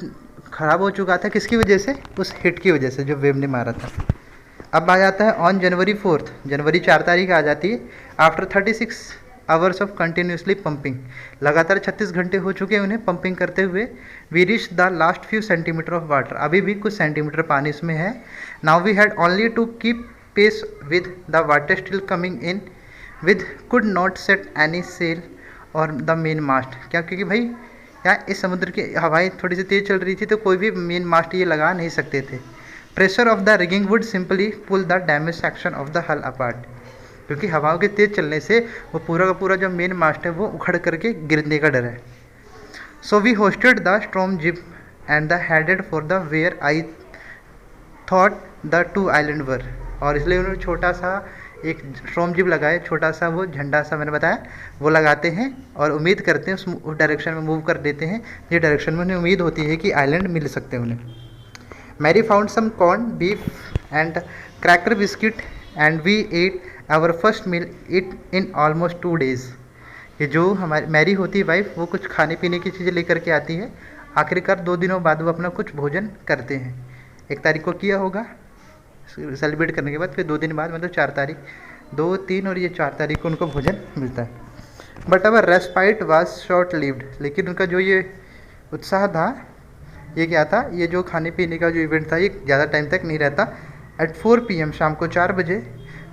ख़राब हो चुका था, किसकी वजह से, उस हिट की वजह से जो वेव ने मारा था। अब आ जाता है ऑन जनवरी 4, जनवरी 4 तारीख आ जाती है। After 36 hours of continuously pumping, लगातार 36 घंटे हो चुके हैं उन्हें पंपिंग करते हुए। We reach the last few centimetre of water, अभी भी कुछ सेंटीमीटर पानी इसमें है। Now we had only to keep pace with the water still coming in with could not set any sail or the main mast. क्या, क्योंकि भाई क्या इस समुद्र की हवाएं थोड़ी सी तेज़ चल रही थी, तो कोई भी मेन मास्ट ये लगा नहीं सकते थे। Pressure of the rigging would simply pull the damage section of the hull apart. क्योंकि हवाओं के तेज़ चलने से वो पूरा का पूरा जो मेन मास्ट है वो उखड़ करके गिरने का डर है। So we hoisted the storm jib and the headed for the where I thought the 2 island were. और इसलिए उन्होंने छोटा सा एक स्टॉर्म जिप लगाए, छोटा सा वो झंडा सा मैंने बताया, वो लगाते हैं और उम्मीद करते हैं उस डायरेक्शन में मूव कर देते हैं जिस डायरेक्शन में उन्हें उम्मीद होती है कि आइलैंड मिल सकते हैं उन्हें। Mary found some corn beef and cracker biscuit and we ate our first meal it in almost 2 days। ये जो हमारी मैरी होती है वाइफ, वो कुछ खाने पीने की चीज़ें लेकर के आती है, आखिरकार 2 दिनों बाद वो अपना कुछ भोजन करते हैं। 1 तारीख को किया होगा सेलिब्रेट करने के बाद, फिर 2 दिन बाद मतलब 4 तारीख, 2, 3 और ये 4 तारीख को उनको भोजन मिलता है। But our respite was short lived, लेकिन उनका जो ये उत्साह था, ये क्या था, ये जो खाने पीने का जो इवेंट था ये ज़्यादा टाइम तक नहीं रहता। एट 4 PM शाम को 4 बजे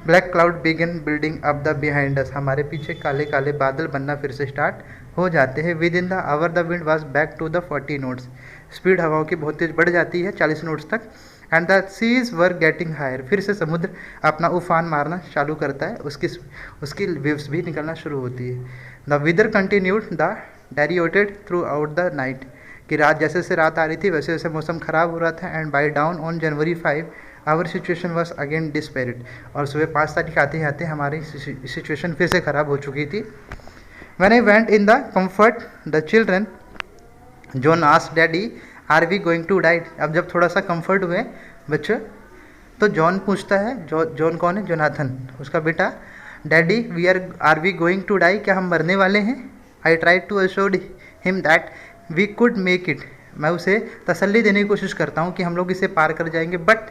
black cloud began building up the behind us, हमारे पीछे काले काले बादल बनना फिर से स्टार्ट हो जाते हैं। Within the hour the wind was back to the 40 knots, speed हवाओं की बहुत तेज़ बढ़ जाती है 40 knots तक। And the seas were getting higher, फिर से समुद्र अपना उफान मारना चालू करता है, उसकी वेव्स भी निकलना शुरू होती है। The weather continued the deteriorated throughout the night, कि रात जैसे जैसे रात आ रही थी वैसे वैसे मौसम ख़राब हो रहा था। And by dawn on January 5 our situation was again desperate. और सुबह 5 तारीख आते आते हमारी सिचुएशन फिर से ख़राब हो चुकी थी। When I went in the comfort the children, John asked daddy are we going to die. अब जब थोड़ा सा कंफर्ट हुए बच्चों, तो जॉन पूछता है, जॉन कौन है? जोनाथन, उसका बेटा। Daddy we are we going to die, क्या हम मरने वाले हैं? I try to assure him that we could make it. मैं उसे तसल्ली देने की कोशिश करता हूँ कि हम लोग इसे पार कर जाएंगे। But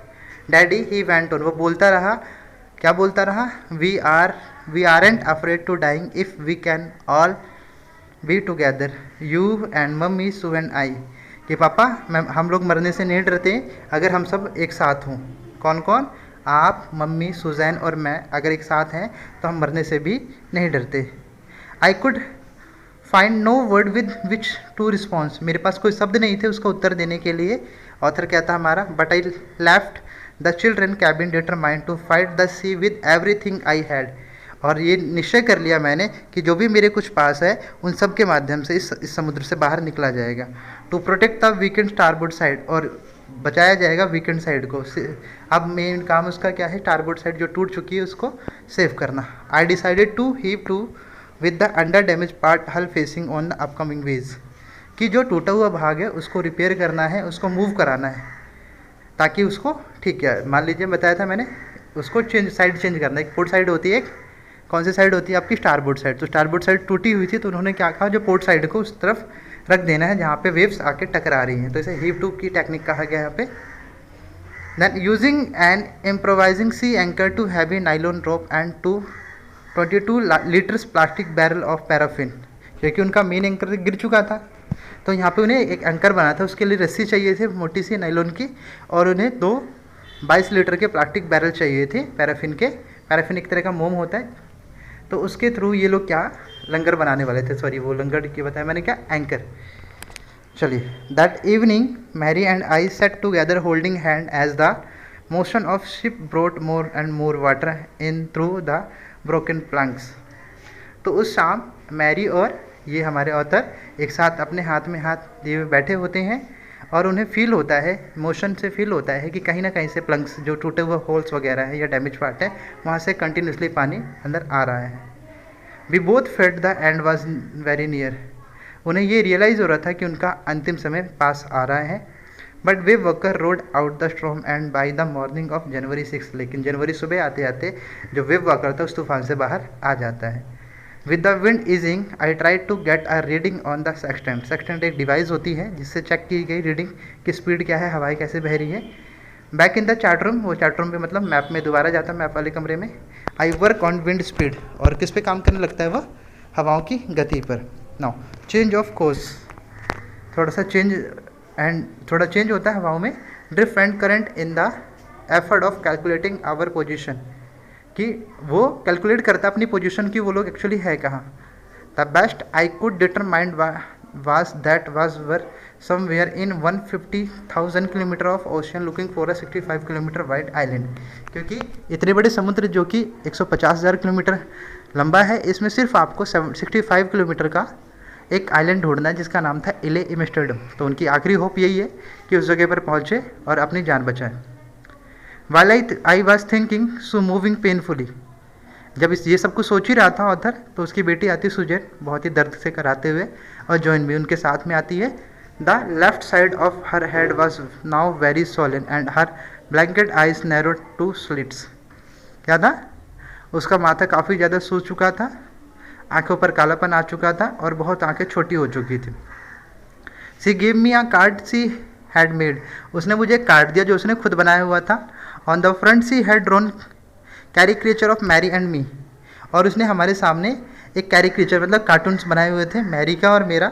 daddy he went on, वो बोलता रहा, क्या बोलता रहा? We aren't afraid to dying if we can all be together, you and mummy, Sue and I. कि पापा हम लोग मरने से नहीं डरते अगर हम सब एक साथ हों। कौन कौन? आप, मम्मी, सुजैन और मैं अगर एक साथ हैं तो हम मरने से भी नहीं डरते। I could find no word with which to response, मेरे पास कोई शब्द नहीं थे उसका उत्तर देने के लिए। ऑथर क्या था हमारा? But I left the children cabin determined to fight the sea with everything I had. और ये निश्चय कर लिया मैंने कि जो भी मेरे कुछ पास है उन सब के माध्यम से इस समुद्र से बाहर निकला जाएगा। To protect the weakened starboard side, और बचाया जाएगा वीकेंड साइड को। अब मेन काम उसका क्या है? स्टारबोर्ड साइड जो टूट चुकी है उसको सेव करना। I decided to heave to with the under damage part hull facing on the upcoming waves, कि जो टूटा हुआ भाग है उसको रिपेयर करना है, उसको मूव कराना है ताकि उसको ठीक किया। मान लीजिए बताया था मैंने, उसको साइड चेंज करना है। एक पोर्ट साइड होती है, एक कौन सी साइड होती है? आपकी स्टारबोर्ड साइड। तो स्टारबोर्ड साइड टूटी हुई थी तो उन्होंने क्या कहा? जो पोर्ट साइड को उस तरफ रख देना है जहाँ पे वेव्स आके टकरा रही हैं। तो इसे हीव टू की टेक्निक कहा गया यहाँ पे। Then using an improvising sea anchor to heavy nylon rope and 22 litres plastic barrel of paraffin, क्योंकि उनका मेन एंकर गिर चुका था तो यहाँ पे उन्हें एक एंकर बना था, उसके लिए रस्सी चाहिए थी मोटी सी नाइलॉन की, और उन्हें 22 लीटर के प्लास्टिक बैरल चाहिए थे पैराफिन के। पैराफिन एक तरह का मोम होता है, तो उसके थ्रू ये लोग क्या लंगर बनाने वाले थे। सॉरी, वो लंगर की बताया मैंने, क्या एंकर। चलिए, that evening Mary and I sat together holding hand as the motion of ship brought more and more water in through the broken planks. तो उस शाम मैरी और ये हमारे ऑथर एक साथ अपने हाथ में हाथ दिए हुए बैठे होते हैं और उन्हें फील होता है, मोशन से फील होता है कि कहीं ना कहीं से प्लंक्स जो टूटे हुए होल्स वगैरह है या डैमेज पार्ट है वहाँ से कंटिन्यूसली पानी अंदर आ रहा है। We both felt the end was very near, उन्हें ये रियलाइज़ हो रहा था कि उनका अंतिम समय पास आ रहा है। But wave worker road out the storm and by the morning of जनवरी 6, लेकिन जनवरी सुबह आते आते जो वेव वर्कर था उस तूफान से बाहर आ जाता है। With the wind easing I try to get a reading on the sextant. Sextant एक डिवाइस होती है जिससे चेक की गई रीडिंग की स्पीड क्या है, हवाएं कैसे बह रही है। Back in the chart room, वो चार्ट रूम पे मतलब मैप में दोबारा जाता है, मैप वाले कमरे में। I work on wind speed, और किस पे काम करने लगता है वह? हवाओं की गति पर। नाउ चेंज ऑफ कोर्स, थोड़ा सा चेंज होता है हवाओं में। Drift and current in the effort of calculating our position, कि वो कैलकुलेट करता है अपनी पोजीशन की वो लोग एक्चुअली है कहाँ। The best I could determined was that was were somewhere in 150,000 kilometre of ocean looking for a 65 kilometre wide island, क्योंकि इतने बड़े समुद्र जो कि 150,000 किलोमीटर लंबा है, इसमें सिर्फ आपको 65 किलोमीटर का एक आइलैंड ढूंढना है जिसका नाम था इले एम्स्टर्डम। तो उनकी आखिरी होप यही है कि उस जगह पर पहुँचे और अपनी जान बचाएं। While I was thinking so moving painfully, जब ये सब कुछ सोच ही रहा था ऑथर, तो उसकी बेटी आती सुजैन बहुत ही दर्द से कराते हुए, और जॉइन भी उनके साथ में आती है। The left side of her head was now very Solan and her blanket eyes narrow two slits. क्या था? उसका माथा काफ़ी ज़्यादा सूज चुका था, आंखों पर कालापन आ चुका था और बहुत आंखें छोटी हो चुकी थी। She give me a card she had made, उसने मुझे एक कार्ड दिया जो उसने खुद बनाया हुआ था। On the front she had drawn caricature of Mary and me, और उसने हमारे सामने एक कैरिक्रेचर मतलब कार्टून्स बनाए हुए थे मैरी का और मेरा,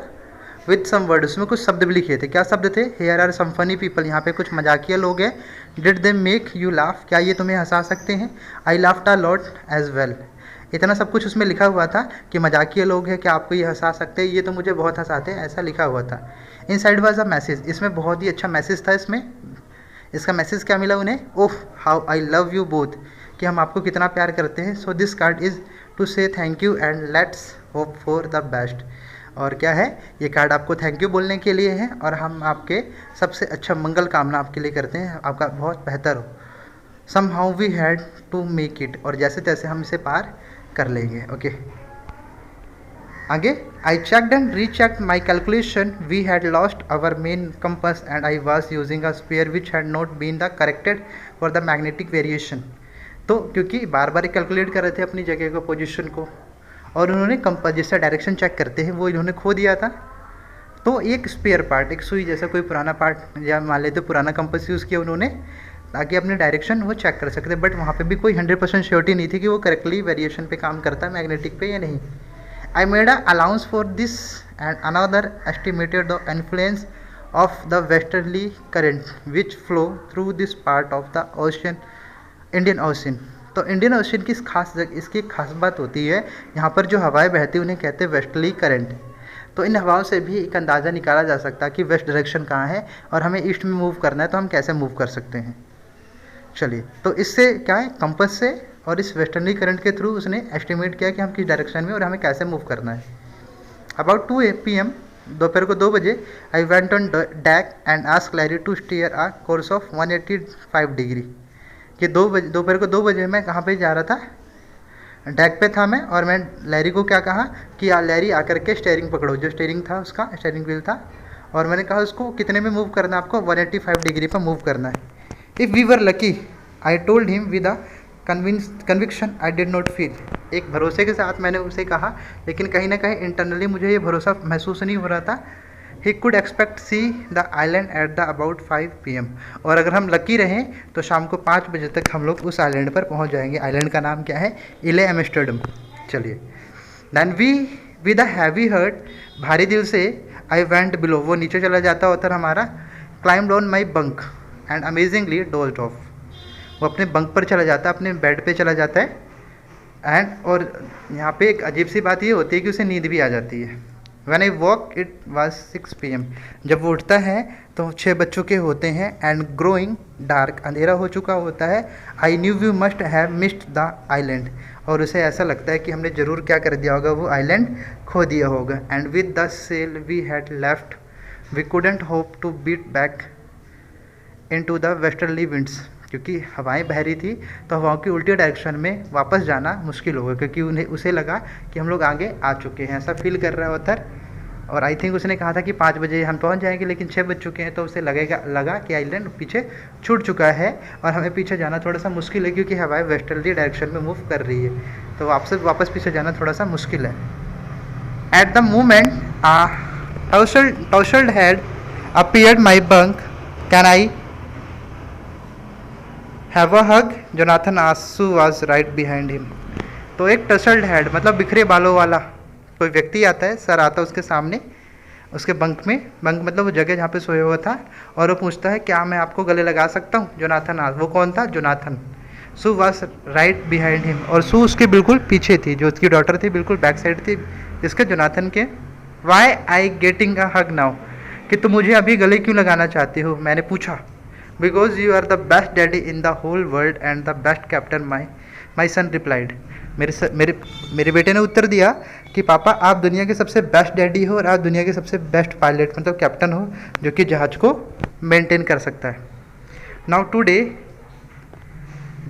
विद सम वर्ड, उसमें कुछ शब्द भी लिखे थे। क्या शब्द थे? Here are some funny people, यहाँ पे कुछ मजाकिया लोग हैं। Did they make you laugh, क्या ये तुम्हें हंसा सकते हैं? I laughed a lot as well, इतना सब कुछ उसमें लिखा हुआ था कि मजाकिया लोग हैं, क्या आपको ये हंसा सकते हैं? ये तो मुझे बहुत हंसाते हैं, ऐसा लिखा हुआ था। इन साइड वॉज अ मैसेज, इसमें बहुत ही अच्छा मैसेज था। इसका मैसेज क्या मिला उन्हें? Oh how I love you both, कि हम आपको कितना प्यार करते हैं। So this card is to say thank you and let's hope for the best, और क्या है ये कार्ड आपको थैंक यू बोलने के लिए है और हम आपके सबसे अच्छा मंगल कामना आपके लिए करते हैं, आपका बहुत बेहतर हो। Somehow we had to make it, और जैसे तैसे हम इसे पार कर लेंगे। ओके आगे, I checked and rechecked my calculation, we had lost our main compass and I was using a spare which had not been the corrected for the magnetic variation. तो क्योंकि बार बार कैलकुलेट कर रहे थे अपनी जगह को, पोजीशन को, और उन्होंने कंपास जिससे डायरेक्शन चेक करते हैं वो इन्होंने खो दिया था। तो एक स्पेयर पार्ट, एक सुई जैसा कोई पुराना पार्ट या मान लेते पुराना कंपास यूज़ किया उन्होंने ताकि अपनी डायरेक्शन वो चेक कर सकते, बट वहाँ पे भी कोई 100% श्योरिटी नहीं थी कि वो करेक्टली वेरिएशन पे काम करता है मैग्नेटिक पे या नहीं। I made a allowance for this and another estimated the influence of the westerly current which flow through this part of the ocean, Indian Ocean। तो इंडियन ओशन की इसकी खास बात होती है, यहाँ पर जो हवाएं बहती हैं उन्हें कहते हैं वेस्टर्ली करंट। तो इन हवाओं से भी एक अंदाज़ा निकाला जा सकता है कि वेस्ट डायरेक्शन कहाँ है और हमें ईस्ट में मूव करना है, तो हम कैसे मूव कर सकते हैं। चलिए, तो इससे क्या है, कंपास से और इस वेस्टर्नली करंट के थ्रू उसने एस्टिमेट किया कि हम किस डायरेक्शन में और हमें कैसे मूव करना है। अबाउट 2 PM, दोपहर को 2 बजे, I went on deck and ask Larry to steer a course of 185 degree. कि दोपहर को 2 बजे मैं कहाँ पे जा रहा था, डैक पे था मैं, और मैं लैरी को क्या कहा कि लैरी आकर के स्टेयरिंग पकड़ो, जो स्टेयरिंग था उसका स्टेयरिंग व्हील था, और मैंने कहा उसको कितने में मूव करना है, आपको 185 डिग्री पर मूव करना है। If we were lucky, I told him with a conviction I did not feel. एक भरोसे के साथ मैंने उसे कहा, लेकिन कहीं ना कहीं इंटरनली मुझे ये भरोसा महसूस नहीं हो रहा था। He could expect see the island at the about 5 PM, और अगर हम लकी रहें तो शाम को 5 बजे तक हम लोग उस आइलैंड पर पहुंच जाएंगे। आइलैंड का नाम क्या है, इले एम्स्टर्डम। चलिए, then we with a heavy heart, भारी दिल से, आई वेंट बिलो, वो नीचे चला जाता होता हमारा, climbed on my bunk and amazingly dozed of, वो अपने बंक पर चला जाता है, अपने बेड पे चला जाता है। एंड और यहाँ पे एक अजीब सी बात ये होती है कि उसे नींद भी आ जाती है। When I walk it was 6 PM, जब वो उठता है तो 6 बज चुके होते हैं। एंड ग्रोइंग डार्क, अंधेरा हो चुका होता है। I knew we must have missed the island, और उसे ऐसा लगता है कि हमने ज़रूर क्या कर दिया होगा, वो आइलैंड खो दिया होगा। And with the sail we had left we couldn't hope to beat back in to the westerly winds, क्योंकि हवाएं बह रही थी तो हवाओं की उल्टी डायरेक्शन में वापस जाना मुश्किल होगा, क्योंकि उसे लगा कि हम लोग आगे आ चुके हैं, ऐसा फील कर रहा है उधर। और आई थिंक उसने कहा था कि 5 बजे हम पहुंच जाएंगे, लेकिन 6 बज चुके हैं, तो उसे लगा कि आइलैंड पीछे छूट चुका है और हमें पीछे जाना थोड़ा सा मुश्किल है, क्योंकि हवाएं वेस्टर्ली डायरेक्शन में मूव कर रही है, तो वापस पीछे जाना थोड़ा सा मुश्किल है। At the moment tousled head appeared my bunk, can I have a hug, Jonathan and Sue was right behind him. तो एक टसल्ड हेड मतलब बिखरे बालों वाला कोई व्यक्ति आता है, सर आता है उसके सामने, उसके बंक में, बंक मतलब वो जगह जहाँ पे सोया हुआ था, और वो पूछता है क्या मैं आपको गले लगा सकता हूँ। जोनाथन वो कौन था, Jonathan. Sue was right behind him, और सू उसके बिल्कुल पीछे थी, जो उसकी डॉटर थी बिल्कुल बैक साइड थी जिसके, जोनाथन के। Why I getting a hug now, कि तुम मुझे अभी गले क्यों लगाना चाहती हो, मैंने पूछा। Because you are the best daddy in the whole world and the best captain, my son replied. मेरे बेटे ने उत्तर दिया कि पापा आप दुनिया के सबसे बेस्ट डैडी हो और आप दुनिया के सबसे बेस्ट पायलट मतलब कैप्टन हो, जो कि जहाज को मेंटेन कर सकता है। Now today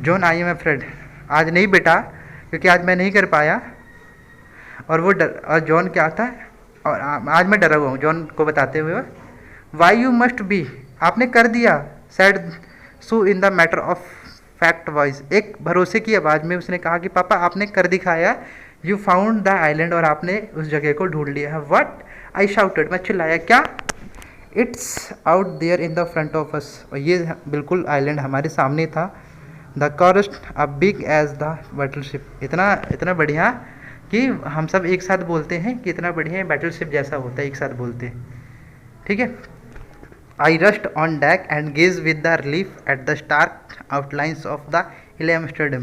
John I am afraid, आज नहीं बेटा, क्योंकि आज मैं नहीं कर पाया। और वो और जॉन क्या था, और आज मैं डरा हुआ हूँ, जॉन को बताते हुए। वाई यू मस्ट बी, आपने कर दिया, said Sue in the matter of fact voice, एक भरोसे की आवाज़ में उसने कहा कि पापा आपने कर दिखाया। यू फाउंड द आइलैंड, और आपने उस जगह को ढूंढ लिया है। वट, आई शाउटेड, मैं चिल्लाया, क्या। It's out there in the front of us, और ये बिल्कुल आइलैंड हमारे सामने था। The crest a big as the battleship, इतना बढ़िया कि हम सब एक साथ बोलते हैं कि इतना बढ़िया बैटलशिप जैसा होता है, एक साथ बोलते हैं, ठीक है। I rushed on deck and gazed with the relief at the stark outlines of the Ile Amsterdam।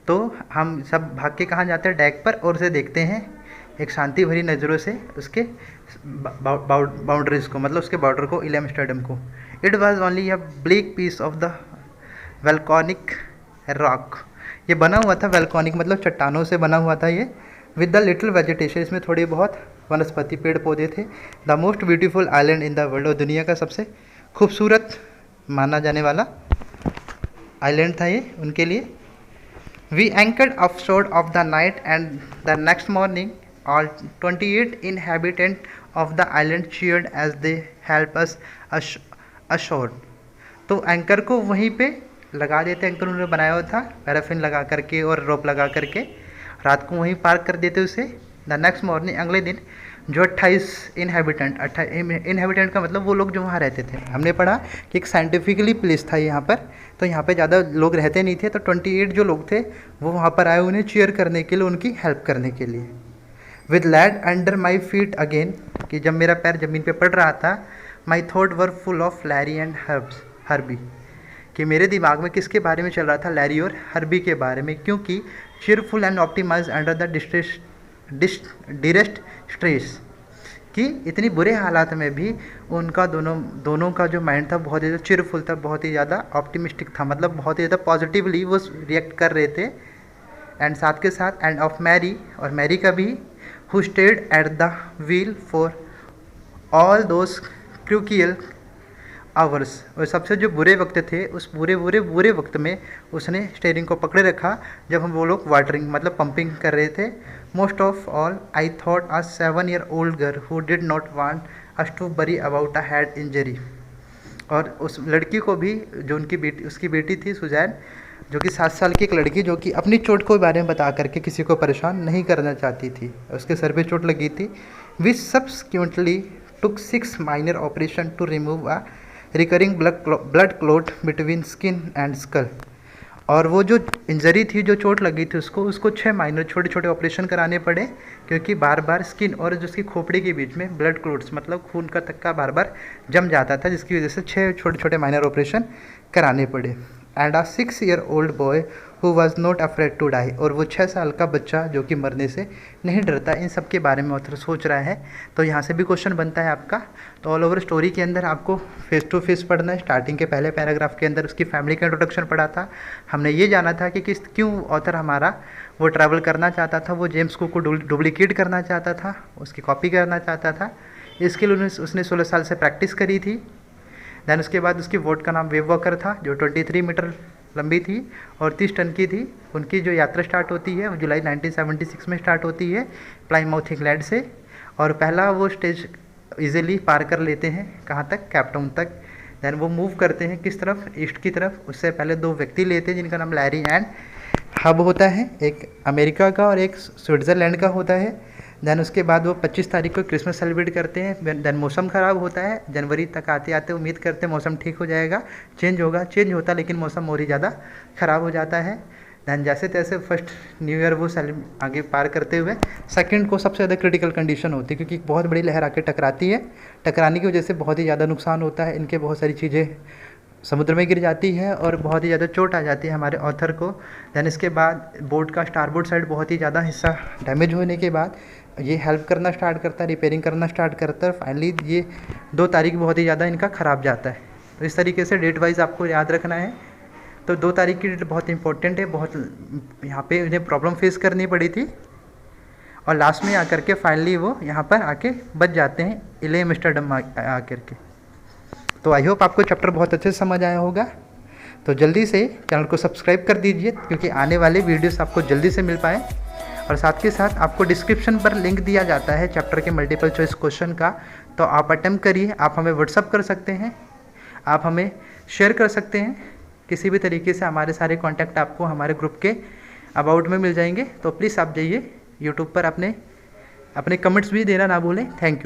तो हम सब भाग के कहाँ जाते हैं, डेक पर, और उसे देखते हैं एक शांति भरी नज़रों से उसके बाउंड्रीज को, मतलब उसके बॉर्डर को, इले एम्स्टर्डम को। It was only a black piece of the volcanic rock, ये बना हुआ था, वेल्कॉनिक मतलब चट्टानों से बना हुआ था ये, विद द लिटिल वेजिटेशन, इसमें थोड़ी बहुत वनस्पति पेड़ पौधे थे। The most beautiful island in the world, और दुनिया का सबसे खूबसूरत माना जाने वाला आइलैंड था ये उनके लिए। We anchored off shore of the night and the next morning all 28 inhabitants of the island cheered as they help us ashore. तो एंकर को वहीं पे लगा देते, एंकर उन्होंने बनाया हुआ था पैराफिन लगा करके और रोप लगा करके, रात को वहीं पार्क कर देते उसे। द नेक्स्ट मॉर्निंग, अगले दिन जो 28 इनहेबिटेंट का मतलब वो लोग जो वहाँ रहते थे। हमने पढ़ा कि एक साइंटिफिकली प्लेस था यहाँ पर, तो यहाँ पे ज़्यादा लोग रहते नहीं थे, तो 28 जो लोग थे वो वहाँ पर आए उन्हें चीयर करने के लिए, उनकी हेल्प करने के लिए। With land under my feet again, कि जब मेरा पैर ज़मीन पे पड़ रहा था, my thought were full of Larry and Herbie, कि मेरे दिमाग में किसके बारे में चल रहा था, लैरी और हर्बी के बारे में, क्योंकि cheerful and optimise under the direst stress, कि इतनी बुरे हालात में भी उनका दोनों का जो माइंड था बहुत ही ज़्यादा चीयरफुल था, बहुत ही ज़्यादा ऑप्टिमिस्टिक था, मतलब बहुत ही ज़्यादा पॉजिटिवली वो रिएक्ट कर रहे थे। एंड साथ के साथ एंड ऑफ मैरी, और मैरी का भी, who stayed at the wheel for all those crucial hours, और सबसे जो बुरे वक्त थे उस बुरे वक्त में उसने स्टेयरिंग को पकड़े रखा जब हम वो लोग वाटरिंग मतलब पंपिंग कर रहे थे। Most of all I thought a 7-year-old girl who did not want us to worry about a head injury, और उस लड़की को भी जो उसकी बेटी थी सुजैन, जो कि 7 साल की एक लड़की, जो कि अपनी चोट के बारे में बता करके किसी को परेशान नहीं करना चाहती थी, उसके सर पे चोट लगी थी। Which subsequently took 6 minor operation to remove a recurring blood clot between skin and skull, और वो जो इंजरी थी, जो चोट लगी थी उसको 6 माइनर छोटे छोटे ऑपरेशन कराने पड़े, क्योंकि बार बार स्किन और जो उसकी खोपड़ी के बीच में ब्लड क्लॉट्स मतलब खून का थक्का बार बार जम जाता था, जिसकी वजह से 6 छोटे छोटे माइनर ऑपरेशन कराने पड़े। And a 6-year-old boy who was not afraid to die, और वो 6 साल का बच्चा जो कि मरने से नहीं डरता। इन सब के बारे में ऑथर सोच रहा है, तो यहाँ से भी क्वेश्चन बनता है आपका। तो ऑल ओवर स्टोरी के अंदर आपको फेस टू फेस पढ़ना है। स्टार्टिंग के पहले पैराग्राफ के अंदर उसकी फैमिली का इंट्रोडक्शन पढ़ा था, हमने ये जाना था कि क्यों ऑथर हमारा वो ट्रैवल करना चाहता था, वो जेम्स कुक को डुप्लीकेट करना चाहता था, उसकी कॉपी करना चाहता था। इसके लिए उसने 16 साल से प्रैक्टिस करी थी। दैन उसके बाद उसकी बोट का नाम वेव वॉकर था, जो 23 मीटर लंबी थी और 30 टन की थी। उनकी जो यात्रा स्टार्ट होती है वो जुलाई 1976 में स्टार्ट होती है प्लाईमाउथ इंग्लैंड से, और पहला वो स्टेज इजीली पार कर लेते हैं, कहाँ तक, कैपटाउन तक। दैन वो मूव करते हैं किस तरफ, ईस्ट की तरफ। उससे पहले 2 व्यक्ति लेते हैं जिनका नाम लैरी एंड हब होता है, एक अमेरिका का और एक स्विट्ज़रलैंड का होता है। दैन उसके बाद वो 25 तारीख को क्रिसमस सेलिब्रेट करते हैं। दैन मौसम ख़राब होता है, जनवरी तक आते आते उम्मीद करते हैं मौसम ठीक हो जाएगा, चेंज होता लेकिन मौसम और ही ज़्यादा ख़राब हो जाता है। दैन जैसे तैसे फर्स्ट न्यू ईयर वो आगे पार करते हुए सेकंड को सबसे ज़्यादा क्रिटिकल कंडीशन होती है, क्योंकि बहुत बड़ी लहर आके टकराती है। टकराने की वजह से बहुत ही ज़्यादा नुकसान होता है, इनके बहुत सारी चीज़ें समुद्र में गिर जाती है और बहुत ही ज़्यादा चोट आ जाती है हमारे ऑथर को। दैन इसके बाद बोट का स्टारबोर्ड साइड बहुत ही ज़्यादा हिस्सा डैमेज होने के बाद ये हेल्प करना स्टार्ट करता है, रिपेयरिंग करना स्टार्ट करता है। फाइनली ये 2 तारीख बहुत ही ज़्यादा इनका ख़राब जाता है। तो इस तरीके से डेट वाइज आपको याद रखना है। तो 2 तारीख की डेट बहुत इंपॉर्टेंट है, बहुत यहाँ पे इन्हें प्रॉब्लम फेस करनी पड़ी थी, और लास्ट में आकर के फाइनली वो यहाँ पर आके बच जाते हैं इले एम्स्टर्डम आकर के। तो आई होप आपको चैप्टर बहुत अच्छे से समझ आया होगा। तो जल्दी से चैनल को सब्सक्राइब कर दीजिए, क्योंकि आने वाले वीडियोस आपको जल्दी से मिल पाए। और साथ के साथ आपको डिस्क्रिप्शन पर लिंक दिया जाता है चैप्टर के मल्टीपल चॉइस क्वेश्चन का, तो आप अटेम्प्ट करिए। आप हमें व्हाट्सअप कर सकते हैं, आप हमें शेयर कर सकते हैं, किसी भी तरीके से हमारे सारे कॉन्टैक्ट आपको हमारे ग्रुप के अबाउट में मिल जाएंगे। तो प्लीज़ आप जाइए यूट्यूब पर अपने कमेंट्स भी देना ना भूलें। Thank you.